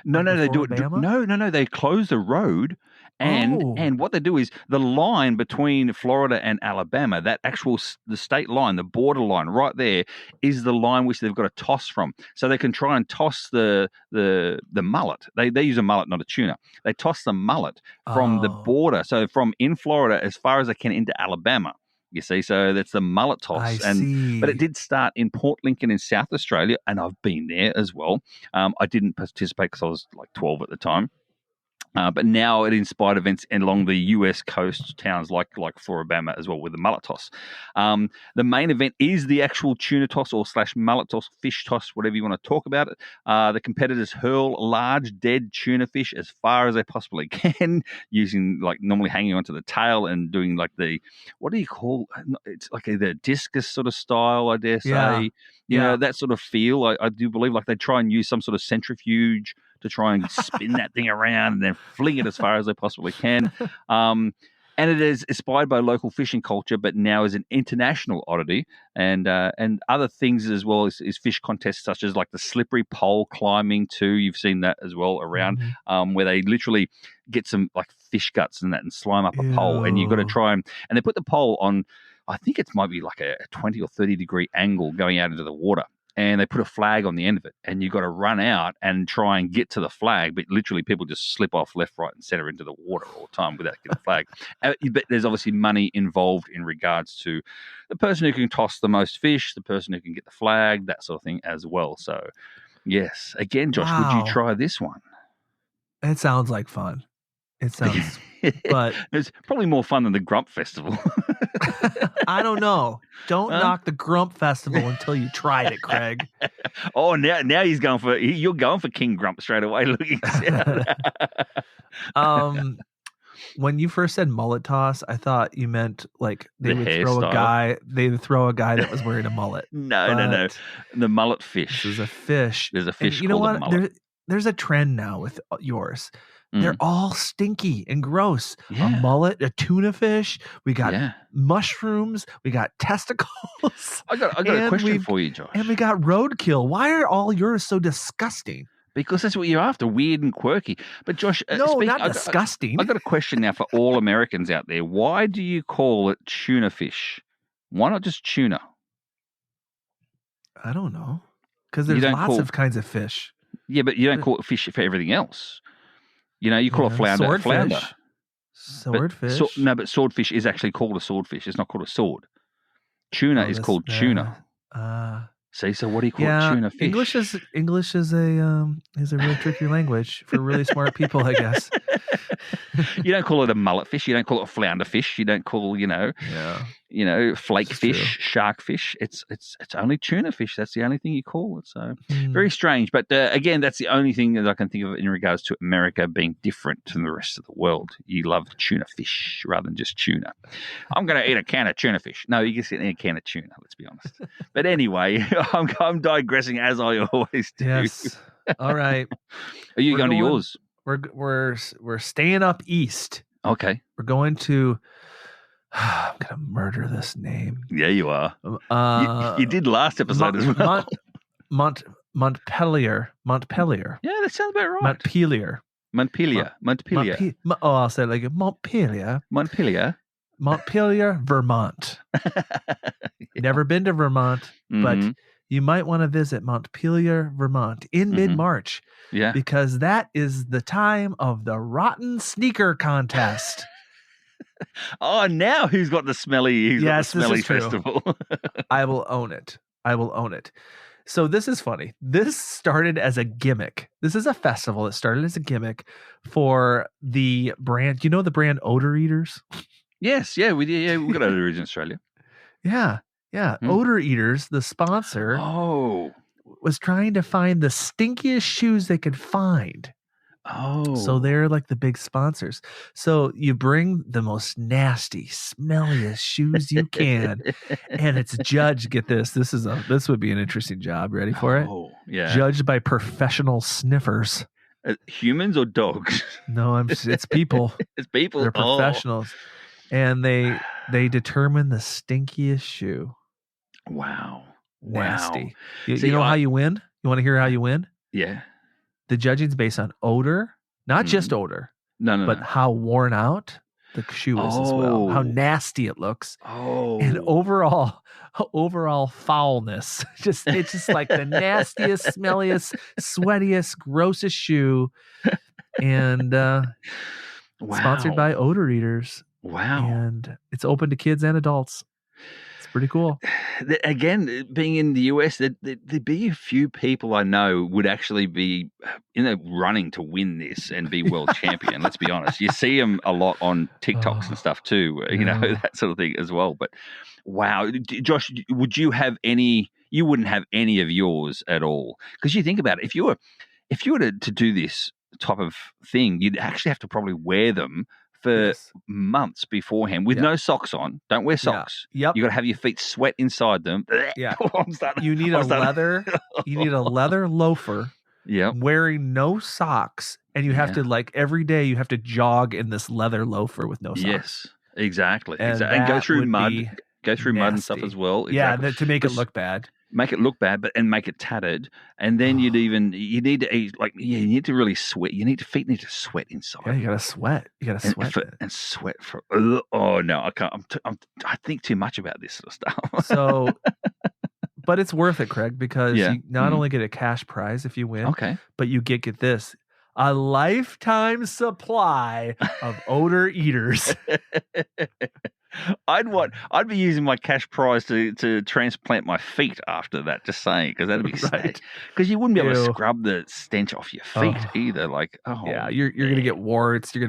No, they do it. No, they close the road And what they do is the line between Florida and Alabama, that the state line, the border line right there, is the line which they've got to toss from. So they can try and toss the mullet. They use a mullet, not a tuna. They toss the mullet from the border. So from in Florida as far as they can into Alabama. You see, so that's the mullet toss. But it did start in Port Lincoln in South Australia, and I've been there as well. I didn't participate because I was like 12 at the time. But now it inspired events along the US coast towns like Floribama as well with the mullet toss. The main event is the actual tuna toss or / mullet toss, fish toss, whatever you want to talk about it. The competitors hurl large dead tuna fish as far as they possibly can, using normally hanging onto the tail and doing what do you call? It's like either discus sort of style, I dare say. You know, that sort of feel. I do believe they try and use some sort of centrifuge to try and spin that thing around and then fling it as far as they possibly can. And it is inspired by local fishing culture, but now is an international oddity. And other things as well is fish contests such as the slippery pole climbing too. You've seen that as well around, where they literally get some fish guts and that and slime up a pole, and you've got to try and they put the pole on. I think it might be a 20 or 30 degree angle going out into the water. And they put a flag on the end of it, and you've got to run out and try and get to the flag. But literally, people just slip off left, right, and center into the water all the time without getting the flag. But there's obviously money involved in regards to the person who can toss the most fish, the person who can get the flag, that sort of thing as well. So, yes, again, Josh, would you try this one? It sounds like fun. It sounds, but it's probably more fun than the Grump Festival. I don't know. Don't knock the Grump Festival until you tried it, Craig. Oh, now you're going for King Grump straight away. Looking. When you first said mullet toss, I thought you meant they would throw a guy. They would throw a guy that was wearing a mullet. No. The mullet fish. There's a fish. There's a fish. You know called what? A mullet. There's a trend now with yours. They're all stinky and gross. Yeah. A mullet, a tuna fish. We got mushrooms. We got testicles. I got a question for you, Josh. And we got roadkill. Why are all yours so disgusting? Because that's what you're after, weird and quirky. But Josh, not disgusting. I got a question now for all Americans out there. Why do you call it tuna fish? Why not just tuna? I don't know. Because there's lots of kinds of fish. Yeah, but you don't call it fish for everything else. You know, you call it flounder. Swordfish. But swordfish is actually called a swordfish. It's not called a sword. Tuna is called tuna. See, so what do you call it? Tuna fish? English is a really tricky language for really smart people, I guess. You don't call it a mullet fish. You don't call it a flounder fish. You don't call flake fish, shark fish. It's only tuna fish. That's the only thing you call it. So very strange. But again, that's the only thing that I can think of in regards to America being different from the rest of the world. You love tuna fish rather than just tuna. I'm going to eat a can of tuna fish. No, you can eat a can of tuna. Let's be honest. But anyway, I'm digressing as I always do. Yes. All right. Are you going to yours? We're staying up east. Okay. We're going to. I'm gonna murder this name. Yeah, you are. You did last episode as well. Montpelier. Yeah, that sounds about right. Montpelier. I'll say it like Montpelier. Montpelier, Vermont. Never been to Vermont, but you might want to visit Montpelier, Vermont in mid-March. Yeah. Because that is the time of the Rotten Sneaker Contest. Oh, now who's got the smelly festival? I will own it. So this is funny. This started as a gimmick. This is a festival that started as a gimmick for the brand. You know the brand Odor Eaters? Yes, yeah, we did. Yeah, we got Odor Eaters in Australia. Yeah. Odor Eaters, the sponsor, was trying to find the stinkiest shoes they could find. Oh. So they're like the big sponsors. So you bring the most nasty, smelliest shoes you can, and it's judged. Get this. This would be an interesting job. Ready for it? Oh, yeah. Judged by professional sniffers. Humans or dogs? No, it's people. It's people. They're professionals. And they determine the stinkiest shoe. Wow. Nasty. Wow. You know how you win? You want to hear how you win? Yeah. The judging's based on odor, not just odor. But how worn out the shoe is as well. How nasty it looks. And overall foulness. It's just like the nastiest, smelliest, sweatiest, grossest shoe. And sponsored by Odor Eaters. Wow. And it's open to kids and adults. It's pretty cool. Again, being in the US, there'd be a few people I know would actually be, running to win this and be world champion. Let's be honest. You see them a lot on TikToks and stuff too, that sort of thing as well. But wow, Josh, would you have any? You wouldn't have any of yours at all, because you think about it. If you were to do this type of thing, you'd actually have to probably wear them for months beforehand with no socks on. Don't wear socks. Yeah. Yep. You got to have your feet sweat inside them. Yeah. You need a leather loafer. Yeah. Wearing no socks, and you have to every day you have to jog in this leather loafer with no socks. Yes, exactly. And go through mud. Go through mud and stuff as well. Exactly. Yeah, to make it look bad. Make it look bad, and make it tattered, and then you need to really sweat. Feet need to sweat inside. Yeah, you gotta sweat. And sweat for. Oh no, I can't. I think too much about this sort of stuff. So, but it's worth it, Craig, because you not only get a cash prize if you win, but you get this. A lifetime supply of Odor Eaters. I'd be using my cash prize to transplant my feet after that. Just saying, because that'd be right. Because you wouldn't be able to scrub the stench off your feet either. You're gonna get warts. You're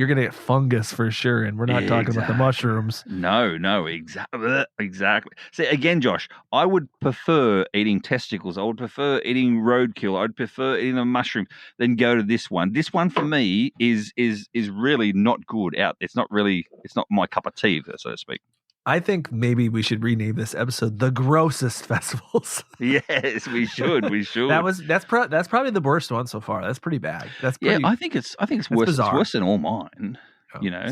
gonna get fungus for sure. And we're not talking about the mushrooms. No, exactly. See, again, Josh, I would prefer eating testicles. I would prefer eating roadkill. I'd prefer eating a mushroom than go to this one. This one for me is really not good. It's not my cup of tea, so to speak. I think maybe we should rename this episode "The Grossest Festivals." Yes, we should. That's probably the worst one so far. That's pretty bad. I think it's worse. Bizarre. It's worse than all mine.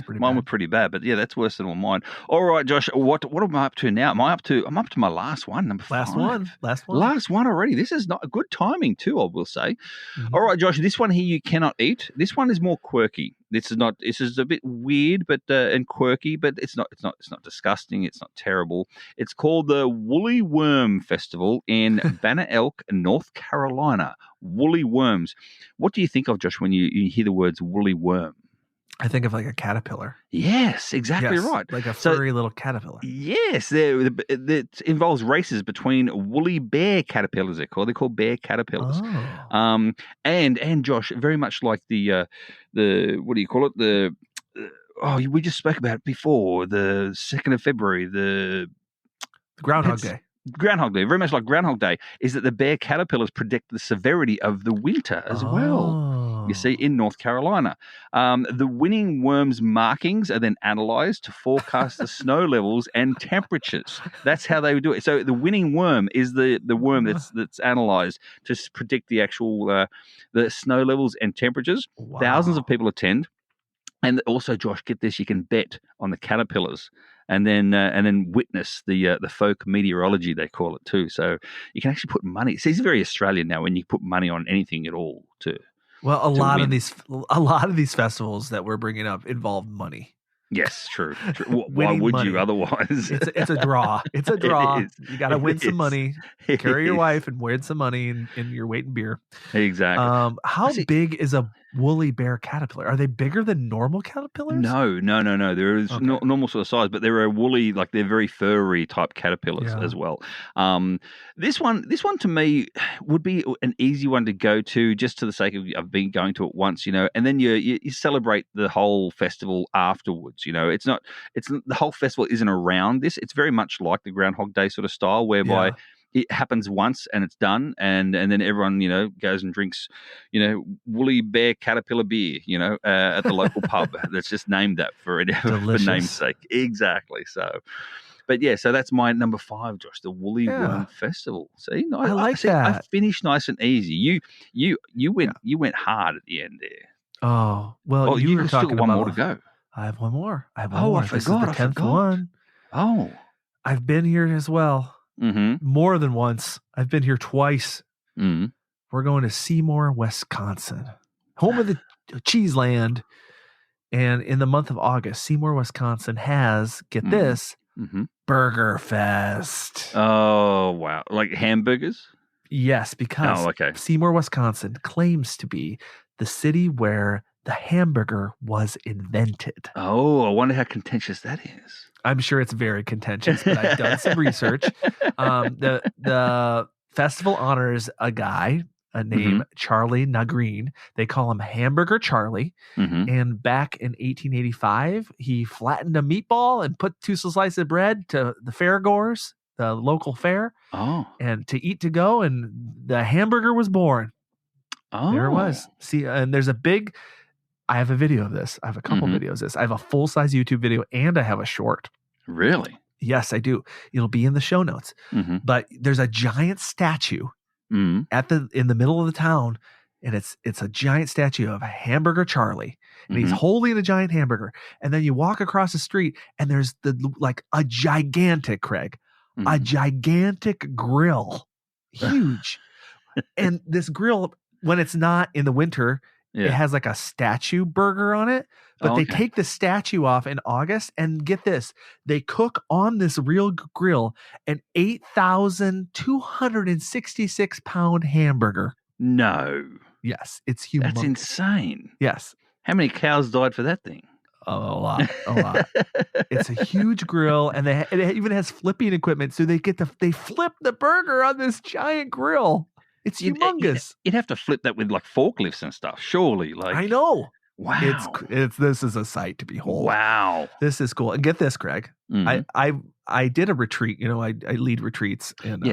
Mine were pretty bad, but that's worse than all mine. All right, Josh, what am I up to now? I'm up to my last one, number 5. Last one already. This is not a good timing too, I will say. Mm-hmm. All right, Josh, this one here you cannot eat. This one is more quirky. This is a bit weird, but and quirky, but it's not disgusting. It's not terrible. It's called the Woolly Worm Festival in Banner Elk, North Carolina. Woolly worms. What do you think of, Josh, when you hear the words woolly worm? I think of like a caterpillar. Yes, exactly right. Like a furry little caterpillar. Yes, it involves races between woolly bear caterpillars. They're called bear caterpillars. Oh. And Josh, very much like the what do you call it? We just spoke about it before. The 2nd of February, the Groundhog Day. Groundhog Day, very much like Groundhog Day, is that the bear caterpillars predict the severity of the winter as well. You see, in North Carolina. The winning worm's markings are then analyzed to forecast the snow levels and temperatures. That's how they do it. So the winning worm is the worm that's analyzed to predict the actual the snow levels and temperatures. Wow. Thousands of people attend. And also, Josh, get this, you can bet on the caterpillars and then witness the folk meteorology, they call it too. So you can actually put money. See, it's very Australian now when you put money on anything at all too. Well, a lot of these festivals that we're bringing up involve money. Yes, true. Why would money. You otherwise? It's a draw. It's a draw. You got to win some money. Carry your wife and win some money in your weight in beer. Exactly. How big is a woolly bear caterpillar? Are they bigger than normal caterpillars? No. There is normal sort of size, but there are woolly, like they're very furry type caterpillars as well. This one to me would be an easy one to go to, just to the sake of being going to it once, and then you celebrate the whole festival afterwards. The whole festival isn't around this. It's very much like the Groundhog Day sort of style, whereby it happens once and it's done, and then everyone goes and drinks woolly bear caterpillar beer at the local pub that's just named that for namesake. Exactly. So but so that's my number 5, Josh, the Woolly Worm Festival. See, I like that. I finished nice and easy. You went hard at the end there. Oh well, you were talking still one more to go. I have one more. I forgot. This is the 10th one. Oh, I've been here as well. Mm-hmm. More than once. I've been here twice. Mm-hmm. We're going to Seymour, Wisconsin, home of the cheese land. And in the month of August, Seymour, Wisconsin has, get this, Burger Fest. Oh, wow. Like hamburgers? Yes, because Seymour, Wisconsin claims to be the city where the hamburger was invented. Oh, I wonder how contentious that is. I'm sure it's very contentious, but I've done some research. The festival honors a guy named Charlie Nagreen. They call him Hamburger Charlie. And back in 1885, he flattened a meatball and put 2 slices of bread to the fairgoers, the local fair, and to eat to go, and the hamburger was born. There it was. See, and there's a big. I have a video of this. I have a couple videos of this. I have a full-size YouTube video and I have a short. Really? Yes, I do. It'll be in the show notes. But there's a giant statue in the middle of the town, and it's a giant statue of Hamburger Charlie, and he's holding a giant hamburger. And then you walk across the street, and there's a gigantic, Craig, a gigantic grill, huge. And this grill, when it's not in the winter, it has like a statue burger on it, but they take the statue off in August, and get this, they cook on this real grill an 8,266 pound hamburger. No. Yes, it's humongous. That's insane. Yes. How many cows died for that thing? A lot. It's a huge grill, and it even has flipping equipment, so they flip the burger on this giant grill. It's humongous. You'd have to flip that with like forklifts and stuff, surely. Like, I know. Wow. This is a sight to behold. Wow. This is cool. And get this, Craig. I did a retreat. I lead retreats, and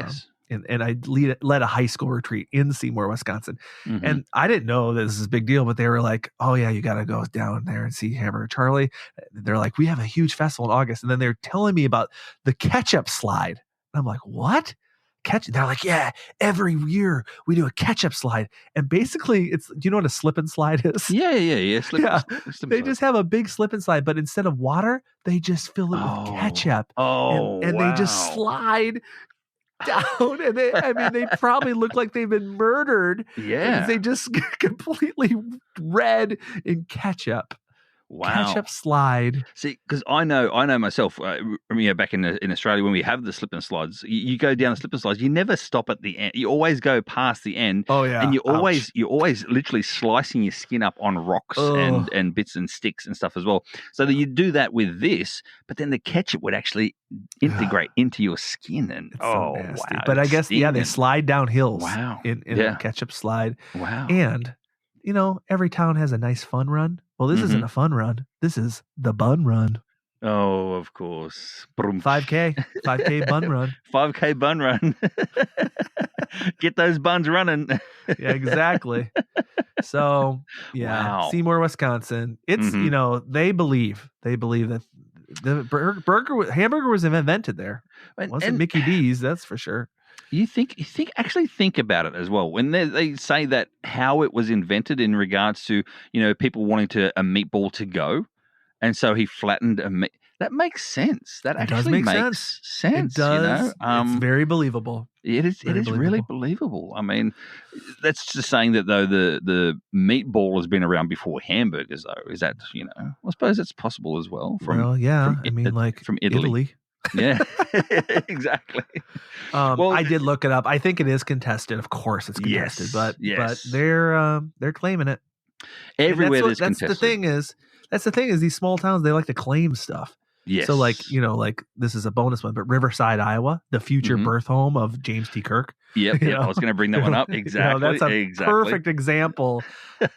and I led a high school retreat in Seymour, Wisconsin. And I didn't know this is a big deal, but they were like, "Oh yeah, you got to go down there and see Hamburger Charlie." They're like, "We have a huge festival in August," and then they're telling me about the ketchup slide. And I'm like, "What?" They're like, yeah, every year we do a ketchup slide, and basically do you know what a slip and slide is? Yeah. They just have a big slip and slide, but instead of water, they just fill it with ketchup. And they just slide down, and they probably look like they've been murdered. Yeah, they just get completely red in ketchup. Wow. Ketchup slide. See, because I know myself, back in Australia, when we have the slip and slides, you go down the slip and slides, you never stop at the end. You always go past the end. Oh, yeah. And you're always literally slicing your skin up on rocks and bits and sticks and stuff as well. So that you do that with this, but then the ketchup would actually integrate into your skin. And it's so nasty. Wow. But I guess, they slide down hills in a ketchup slide. Wow. And, every town has a nice fun run. Well, this isn't a fun run. This is the bun run. Oh, of course. 5K bun run. 5K bun run. Get those buns running. Yeah, exactly. So, wow. Seymour, Wisconsin. It's, they believe that the hamburger was invented there. It wasn't Mickey D's, that's for sure. Actually think about it as well. When they say that how it was invented in regards to, people wanting a meatball to go. And so he flattened that makes sense. That actually makes sense. It does. It's very believable. It is really believable. I mean, that's just saying that though the meatball has been around before hamburgers though. Is that, I suppose it's possible as well. From Italy. Yeah, exactly. I did look it up. I think it is contested. Of course, it's contested, but they're claiming it everywhere. That's the thing is these small towns, they like to claim stuff. Yes. So this is a bonus one, but Riverside, Iowa, the future birth home of James T. Kirk. Yep. I was going to bring that one up. Exactly. That's a perfect example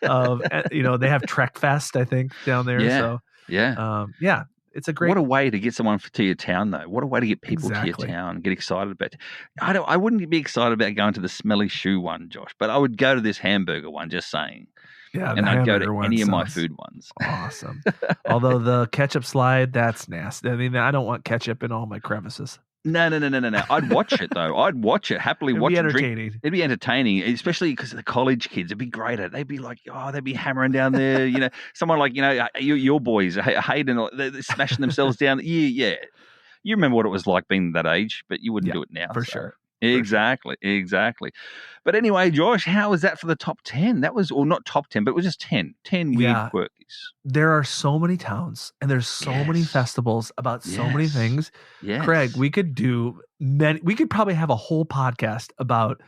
of they have Trek Fest, I think, down there. Yeah. So yeah. It's a great. What a way to get someone to your town, though. What a way to get people to your town, get excited about it. I wouldn't be excited about going to the smelly shoe one, Josh, but I would go to this hamburger one, just saying. Yeah, and I'd go to any of my food ones. Awesome. Although the ketchup slide, that's nasty. I mean, I don't want ketchup in all my crevices. No. I'd watch it though. I'd watch it happily. It'd be entertaining. It'd be entertaining, especially because the college kids. It'd be great. They'd be like, they'd be hammering down there. Someone like your boys, Hayden, they're smashing themselves down. Yeah. You remember what it was like being that age, but you wouldn't do it now for sure. Exactly. But anyway, Josh, how was that for the top 10? That was, or not top 10, but it was just 10 weird quirkies. There are so many towns and there's so many festivals about so many things. Yes. Craig, we could probably have a whole podcast about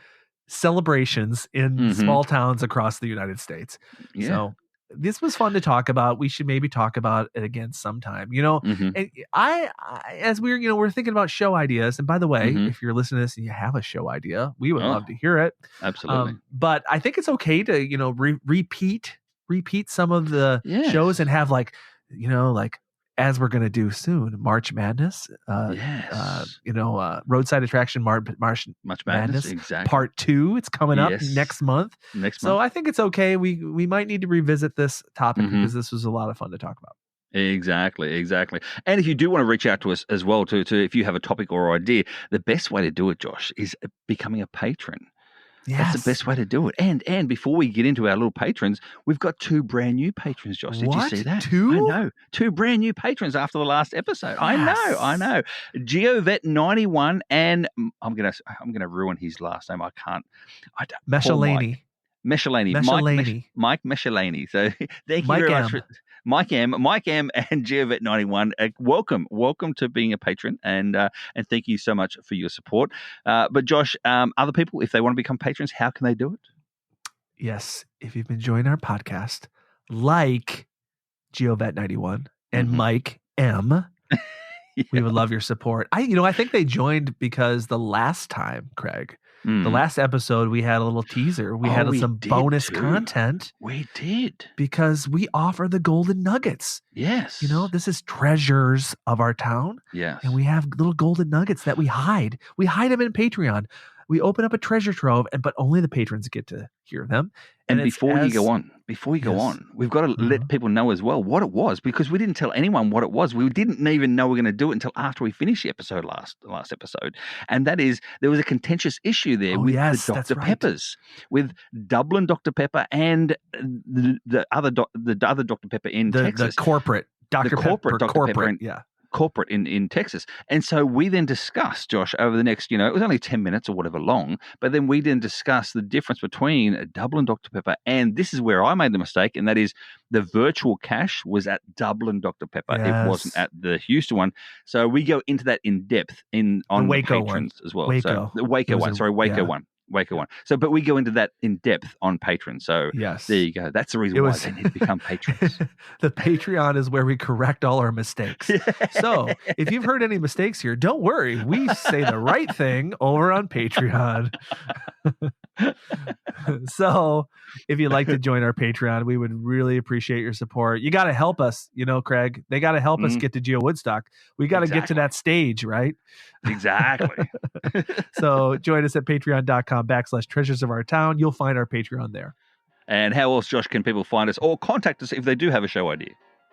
celebrations in small towns across the United States. Yeah. So this was fun to talk about. We should maybe talk about it again sometime. And I as we're thinking about show ideas. And by the way, if you're listening to this and you have a show idea, we would love to hear it. Absolutely. But I think it's okay to repeat some of the shows and have like as we're going to do soon, March Madness, roadside attraction, March Madness, exactly. Part 2. It's coming up next month. So I think it's okay. We might need to revisit this topic because this was a lot of fun to talk about. Exactly. And if you do want to reach out to us as well, to if you have a topic or idea, the best way to do it, Josh, is becoming a patron. Yes. That's the best way to do it. And before we get into our little patrons, we've got 2 brand new patrons, Josh. Did you see that? 2? I know. 2 brand new patrons after the last episode. Yes. I know. Geovet91 and I'm gonna ruin his last name. I can't. Meshalani. Mike Meshalani. So thank you very much. Mike M and Geovet91, welcome to being a patron, and thank you so much for your support. But Josh, other people, if they want to become patrons, how can they do it? Yes, if you've been enjoying our podcast, like Geovet91 and Mike M, we would love your support. I think they joined because the last time, Craig, the last episode, we had a little teaser. We had some bonus content. We did. Because we offer the golden nuggets. Yes. This is treasures of our town. Yes. And we have little golden nuggets that we hide. We hide them in Patreon. We open up a treasure trove, but only the patrons get to hear them. And before you go on, we've got to let people know as well what it was, because we didn't tell anyone what it was. We didn't even know we were going to do it until after we finished the episode last episode. And that is, there was a contentious issue there with the Dr. Peppers, with Dublin Dr. Pepper and the other Dr. Pepper in Texas. The corporate Dr. Pepper. Corporate in Texas. And so we then discussed, Josh, over the next, it was only 10 minutes or whatever long, but then we then discussed the difference between a Dublin Dr. Pepper, and this is where I made the mistake, and that is the virtual cache was at Dublin Dr. Pepper. Yes. It wasn't at the Houston one. So we go into that in depth on the patrons as well. Waco. So the Waco one. Waco one. So, but we go into that in depth on Patreon. So, yes, there you go. That's the reason why they need to become patrons. The Patreon is where we correct all our mistakes. So, if you've heard any mistakes here, don't worry. We say the right thing over on Patreon. So, if you'd like to join our Patreon, we would really appreciate your support. You got to help us, Craig. They got to help us get to Geowoodstock. We got to get to that stage, right? Exactly. So join us at patreon.com/treasures of our town. You'll find our Patreon there. And how else, Josh, can people find us or contact us if they do have a show idea?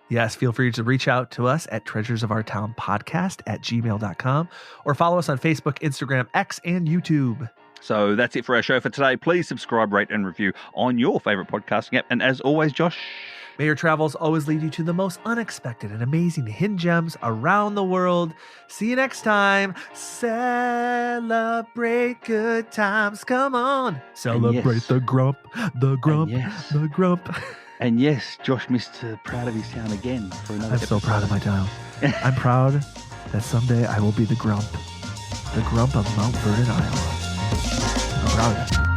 Yes, feel free to reach out to us at treasuresofourtownpodcast@gmail.com or follow us on Facebook, Instagram, X, and YouTube. So that's it for our show for today. Please subscribe, rate, and review on your favorite podcasting app. And as always, Josh, may your travels always lead you to the most unexpected and amazing hidden gems around the world. See you next time. Celebrate good times. Come on. Celebrate the grump, the grump, the grump. And yes, Josh Mr. proud of his town again for another episode. I'm so proud of my town. I'm proud that someday I will be the grump of Mount Vernon, Iowa. I'm proud of it.